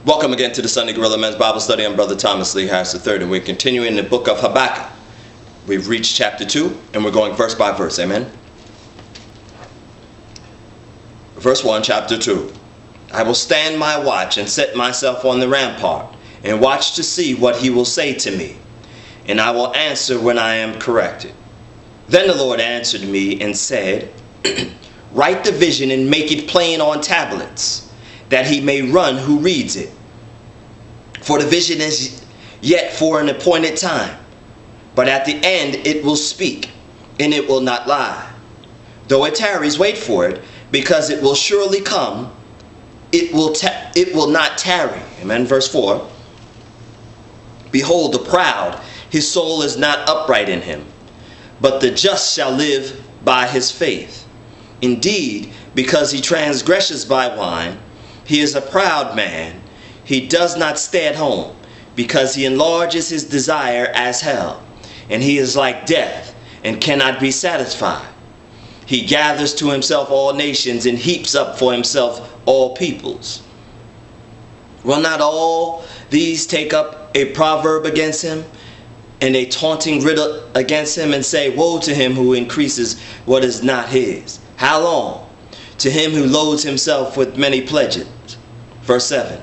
Welcome again to the SundayGorilla Men's Bible Study. I'm Brother Thomas Lee Harris III, and we're continuing the Book of Habakkuk. We've reached chapter 2, and we're going verse by verse. Amen? Verse 1, chapter 2. I will stand my watch and set myself on the rampart, and watch to see what he will say to me, and I will answer when I am corrected. Then the Lord answered me and said, Write the vision and make it plain on tablets, that he may run who reads it. For the vision is yet for an appointed time, but at the end it will speak, and it will not lie. Though it tarries, wait for it, because it will surely come. It will not tarry. Amen. Verse 4. Behold, the proud, his soul is not upright in him, but the just shall live by his faith. Indeed, because he transgresses by wine, he is a proud man. He does not stay at home, because he enlarges his desire as hell, and he is like death, and cannot be satisfied. He gathers to himself all nations, and heaps up for himself all peoples. Will not all these take up a proverb against him, and a taunting riddle against him, and say, Woe to him who increases what is not his? How long? To him who loads himself with many pledges. Verse 7.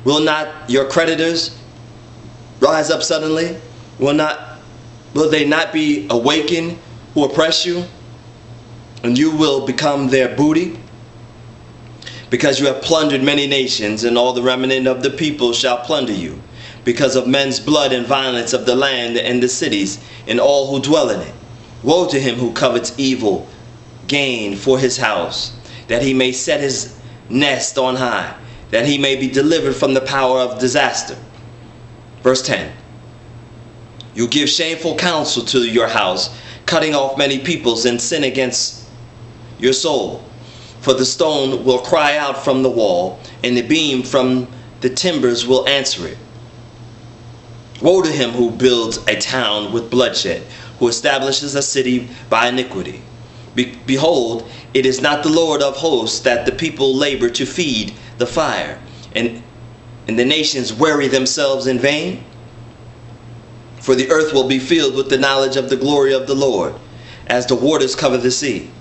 Will not your creditors rise up suddenly? Will they not be awakened who oppress you? And you will become their booty? Because you have plundered many nations, and all the remnant of the people shall plunder you, because of men's blood and violence of the land and the cities, and all who dwell in it. Woe to him who covets evil gain for his house, that he may set his nest on high, that he may be delivered from the power of disaster. Verse 10. You give shameful counsel to your house, cutting off many peoples, and sin against your soul. For the stone will cry out from the wall, and the beam from the timbers will answer it. Woe to him who builds a town with bloodshed, who establishes a city by iniquity. Behold, it is not the Lord of hosts that the people labor to feed the fire, and the nations weary themselves in vain? For the earth will be filled with the knowledge of the glory of the Lord, as the waters cover the sea.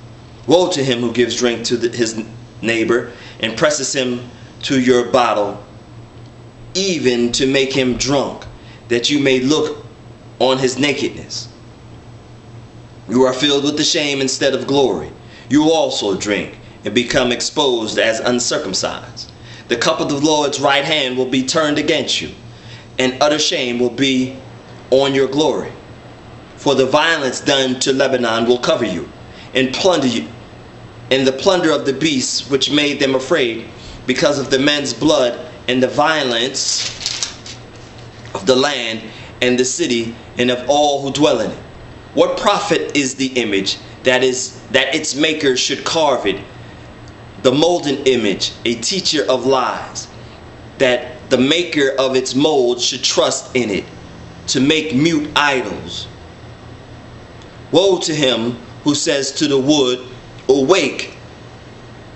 Woe to him who gives drink to his neighbor, and presses him to your bottle, even to make him drunk, that you may look on his nakedness. You are filled with the shame instead of glory. You also drink and become exposed as uncircumcised. The cup of the Lord's right hand will be turned against you, and utter shame will be on your glory. For the violence done to Lebanon will cover you, and plunder you, and the plunder of the beasts which made them afraid, because of the men's blood and the violence of the land and the city, and of all who dwell in it. What profit is the image that its maker should carve it, the molten image, a teacher of lies, that the maker of its mold should trust in it, to make mute idols? Woe to him who says to the wood, Awake,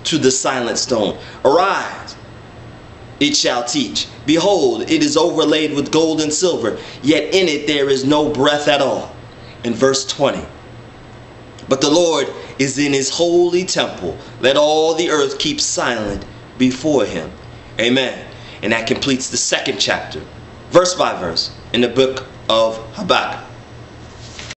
to the silent stone, Arise, it shall teach. Behold, it is overlaid with gold and silver, yet in it there is no breath at all. In verse 20. But the Lord is in his holy temple. Let all the earth keep silent before him. Amen. And that completes the second chapter, verse by verse, in the book of Habakkuk.